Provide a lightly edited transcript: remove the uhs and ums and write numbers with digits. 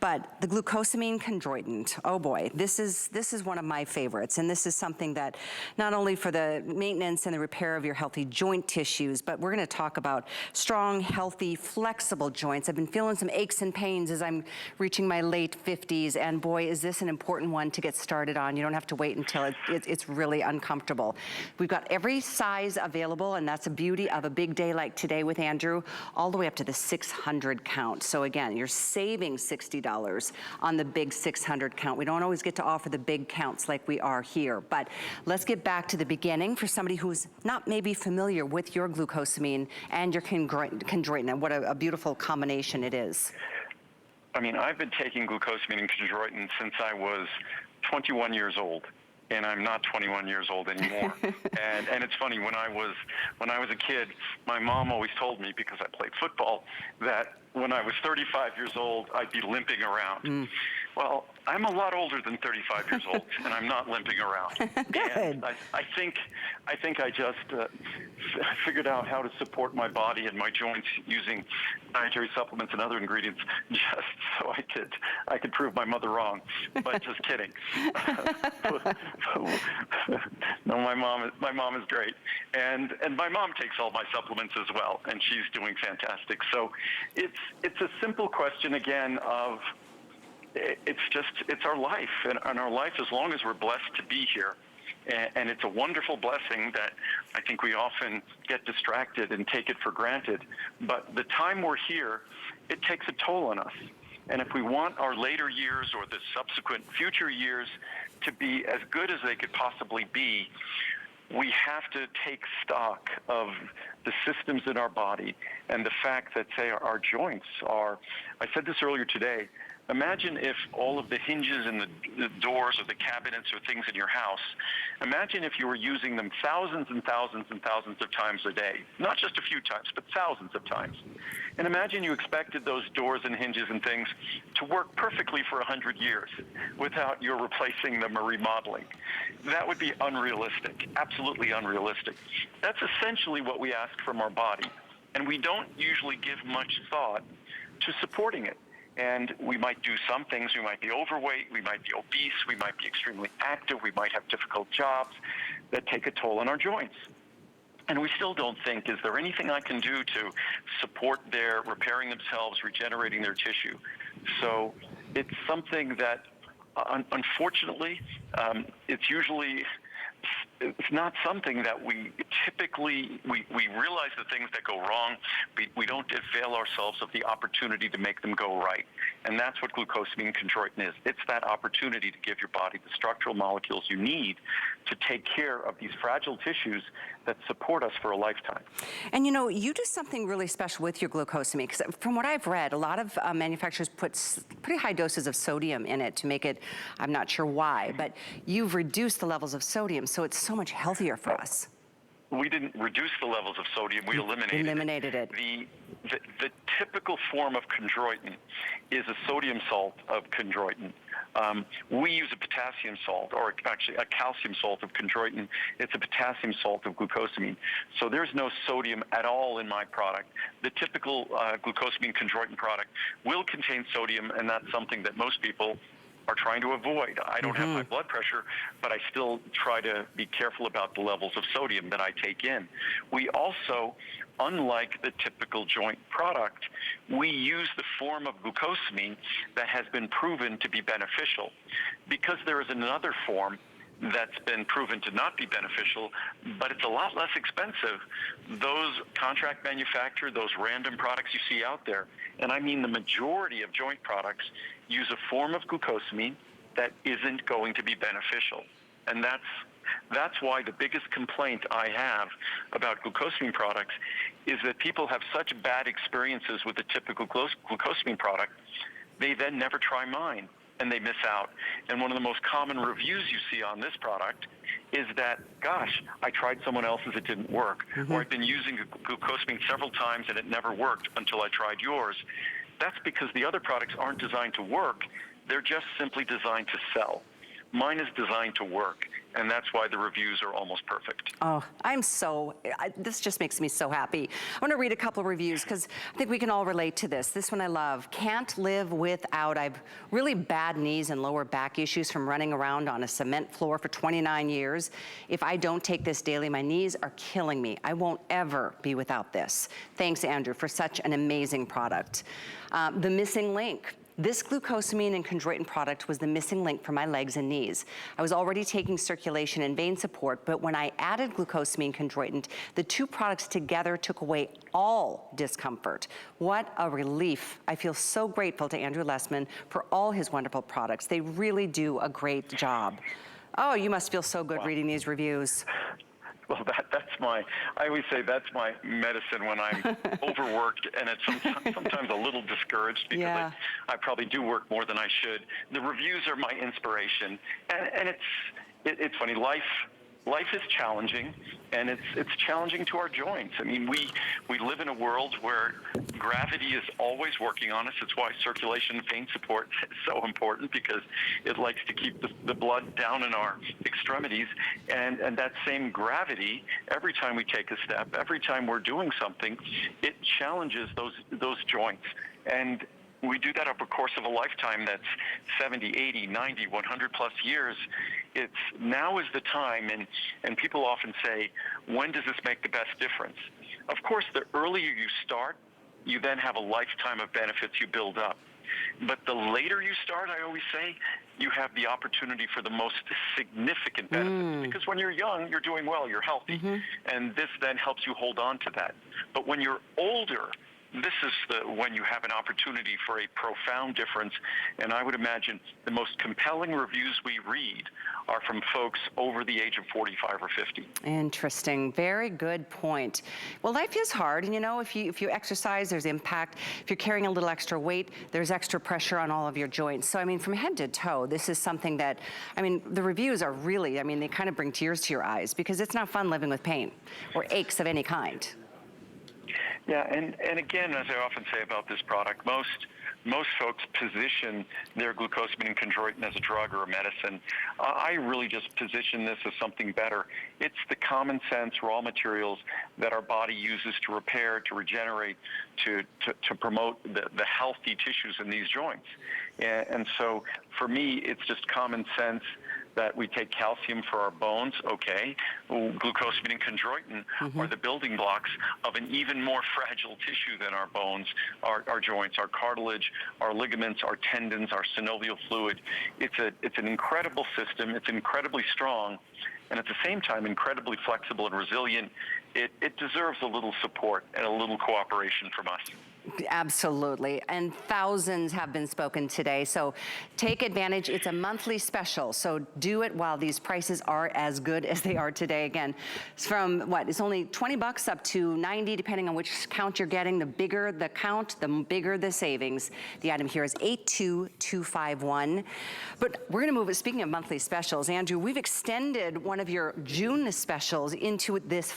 But the glucosamine chondroitin, oh boy, this is one of my favorites, and this is something that not only for the maintenance and the repair of your healthy joint tissues, but we're gonna talk about strong, healthy, flexible joints. I've been feeling some aches and pains as I'm reaching my late 50s, and boy, is this an important one to get started on. You don't have to wait until it's really uncomfortable. We've got every size available, and that's a beauty of a big day like today with Andrew, all the way up to the 600 count. So again, you're saving $60 on the big 600 count. We don't always get to offer the big counts like we are here, but let's get back to the beginning for somebody who's not maybe familiar with your glucosamine and your chondroitin, and what a beautiful combination it is. I mean, I've been taking glucosamine and chondroitin since I was 21 years old, and I'm not 21 years old anymore. and it's funny, when I was a kid, my mom always told me, because I played football, that when I was 35 years old, I'd be limping around. Well, I'm a lot older than 35 years old, and I'm not limping around. Good. And I think I just figured out how to support my body and my joints using dietary supplements and other ingredients, just so I could prove my mother wrong. But just kidding. No, my mom is great, and my mom takes all my supplements as well, and she's doing fantastic. So it's a simple question again of, it's our life, and our life, as long as we're blessed to be here. And it's a wonderful blessing that I think we often get distracted and take it for granted. But the time we're here, it takes a toll on us. And if we want our later years or the subsequent future years to be as good as they could possibly be, we have to take stock of the systems in our body and the fact that, say, our joints are, I said this earlier today, imagine if all of the hinges and the doors or the cabinets or things in your house, imagine if you were using them thousands and thousands and thousands of times a day, not just a few times, but thousands of times. And imagine you expected those doors and hinges and things to work perfectly for 100 years without your replacing them or remodeling. That would be unrealistic, absolutely unrealistic. That's essentially what we ask from our body, and we don't usually give much thought to supporting it. And we might do some things. We might be overweight, we might be obese, we might be extremely active, we might have difficult jobs that take a toll on our joints. And we still don't think, is there anything I can do to support their repairing themselves, regenerating their tissue? So it's something that, unfortunately, it's not something that we typically, we realize the things that go wrong. We don't avail ourselves of the opportunity to make them go right. And that's what glucosamine chondroitin is. It's that opportunity to give your body the structural molecules you need to take care of these fragile tissues that support us for a lifetime. And you know, you do something really special with your glucosamine, because from what I've read, a lot of manufacturers put pretty high doses of sodium in it to make it, I'm not sure why, but you've reduced the levels of sodium, so it's so much healthier for us. We didn't reduce the levels of sodium, we eliminated it. The typical form of chondroitin is a sodium salt of chondroitin. We use a potassium salt, or actually a calcium salt of chondroitin. It's a potassium salt of glucosamine. So there's no sodium at all in my product. The typical glucosamine chondroitin product will contain sodium, and that's something that most people are trying to avoid. I don't have high blood pressure, but I still try to be careful about the levels of sodium that I take in. We also, unlike the typical joint product, we use the form of glucosamine that has been proven to be beneficial. Because there is another form that's been proven to not be beneficial, but it's a lot less expensive, those contract manufactured, those random products you see out there, and I mean the majority of joint products, use a form of glucosamine that isn't going to be beneficial. And that's why the biggest complaint I have about glucosamine products is that people have such bad experiences with the typical glucosamine product, they then never try mine, and they miss out. And one of the most common reviews you see on this product is that, gosh, I tried someone else's, it didn't work. Or I've been using glucosamine several times and it never worked until I tried yours. That's because the other products aren't designed to work. They're just simply designed to sell. Mine is designed to work, and that's why the reviews are almost perfect. Oh, this just makes me so happy. I want to read a couple reviews because I think we can all relate to this. This one I love. Can't live without. I've really bad knees and lower back issues from running around on a cement floor for 29 years. If I don't take this daily, my knees are killing me. I won't ever be without this. Thanks, Andrew, for such an amazing product. The missing link. This glucosamine and chondroitin product was the missing link for my legs and knees. I was already taking circulation and vein support, but when I added glucosamine chondroitin, the two products together took away all discomfort. What a relief. I feel so grateful to Andrew Lessman for all his wonderful products. They really do a great job. Oh, you must feel so good reading these reviews. Well, I always say that's my medicine when I'm overworked and it's sometimes a little discouraged because I probably do work more than I should. The reviews are my inspiration. And it's funny, life is challenging, and it's challenging to our joints. I mean, we live in a world where gravity is always working on us. It's why circulation and vein support is so important, because it likes to keep the blood down in our extremities. And that same gravity, every time we take a step, every time we're doing something, it challenges those joints. And we do that over the course of a lifetime that's 70, 80, 90, 100 plus years. Now is the time, and people often say, when does this make the best difference? Of course, the earlier you start, you then have a lifetime of benefits you build up. But the later you start, I always say, you have the opportunity for the most significant benefits. Because when you're young, you're doing well, you're healthy. And this then helps you hold on to that. But when you're older, this is when you have an opportunity for a profound difference. And I would imagine the most compelling reviews we read are from folks over the age of 45 or 50. Interesting. Very good point. Well, life is hard. And, you know, if you exercise, there's impact. If you're carrying a little extra weight, there's extra pressure on all of your joints. So, I mean, from head to toe, this is something that, I mean, the reviews are really, I mean, they kind of bring tears to your eyes, because it's not fun living with pain or aches of any kind. Yeah, and again, as I often say about this product, most folks position their glucosamine and chondroitin as a drug or a medicine. I really just position this as something better. It's the common sense raw materials that our body uses to repair, to regenerate, to promote the healthy tissues in these joints. And so for me, it's just common sense that we take calcium for our bones, okay. Glucosamine and chondroitin are the building blocks of an even more fragile tissue than our bones, our joints, our cartilage, our ligaments, our tendons, our synovial fluid. It's an incredible system. It's incredibly strong, and at the same time, incredibly flexible and resilient. It deserves a little support and a little cooperation from us. Absolutely, and thousands have been spoken today, so take advantage. It's a monthly special, so do it while these prices are as good as they are today. Again, it's from it's only $20 up to $90, depending on which count you're getting. The bigger the count, the bigger the savings. The item here is 82251. But we're gonna move it. Speaking of monthly specials, Andrew, we've extended one of your June specials into this